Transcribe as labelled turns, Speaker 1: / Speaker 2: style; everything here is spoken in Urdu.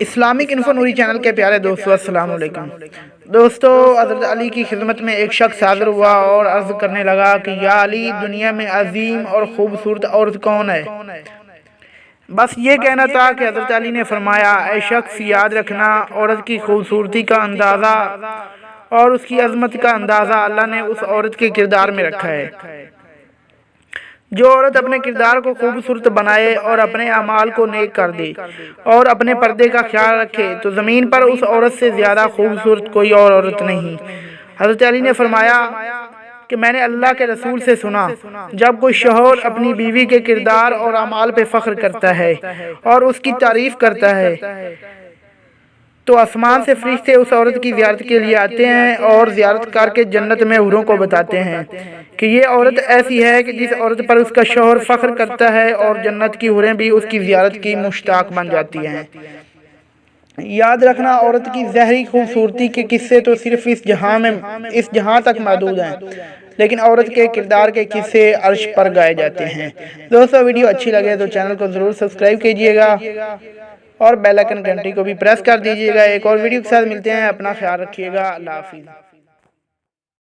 Speaker 1: اسلامک انفو نوری چینل کے پیارے دوستو السلام علیکم۔ دوستو، حضرت علی کی خدمت میں ایک شخص حاضر ہوا اور عرض کرنے لگا کہ یا علی، دنیا میں عظیم اور خوبصورت عورت کون ہے؟ بس یہ کہنا تھا کہ حضرت علی نے فرمایا، اے شخص، یاد رکھنا، عورت کی خوبصورتی کا اندازہ اور اس کی عظمت کا اندازہ اللہ نے اس عورت کے کردار میں رکھا ہے۔ جو عورت اپنے کردار کو خوبصورت بنائے اور اپنے اعمال کو نیک کر دے اور اپنے پردے کا خیال رکھے تو زمین پر اس عورت سے زیادہ خوبصورت کوئی اور عورت نہیں۔ حضرت علی نے فرمایا کہ میں نے اللہ کے رسول سے سنا، جب کوئی شوہر اپنی بیوی کے کردار اور اعمال پہ فخر کرتا ہے اور اس کی تعریف کرتا ہے تو آسمان سے فرشتے اس عورت کی زیارت کے لیے آتے ہیں اور زیارت کر کے جنت میں حوروں کو بتاتے ہیں کہ یہ عورت ایسی ہے کہ جس عورت پر اس کا شوہر فخر کرتا ہے، اور جنت کی حوریں بھی اس کی زیارت کی مشتاق بن جاتی ہیں۔ یاد رکھنا، عورت کی ظاہری خوبصورتی کے قصے تو صرف اس جہاں تک محدود ہیں، لیکن عورت کے کردار کے قصے عرش پر گائے جاتے ہیں۔ دوستو، ویڈیو اچھی لگے تو چینل کو ضرور سبسکرائب کیجئے گا اور بیل آئیکن گھنٹی کو بھی پریس کر دیجئے گا۔ ایک اور ویڈیو کے ساتھ ملتے ہیں، اپنا خیال رکھیے گا، اللہ حافظ۔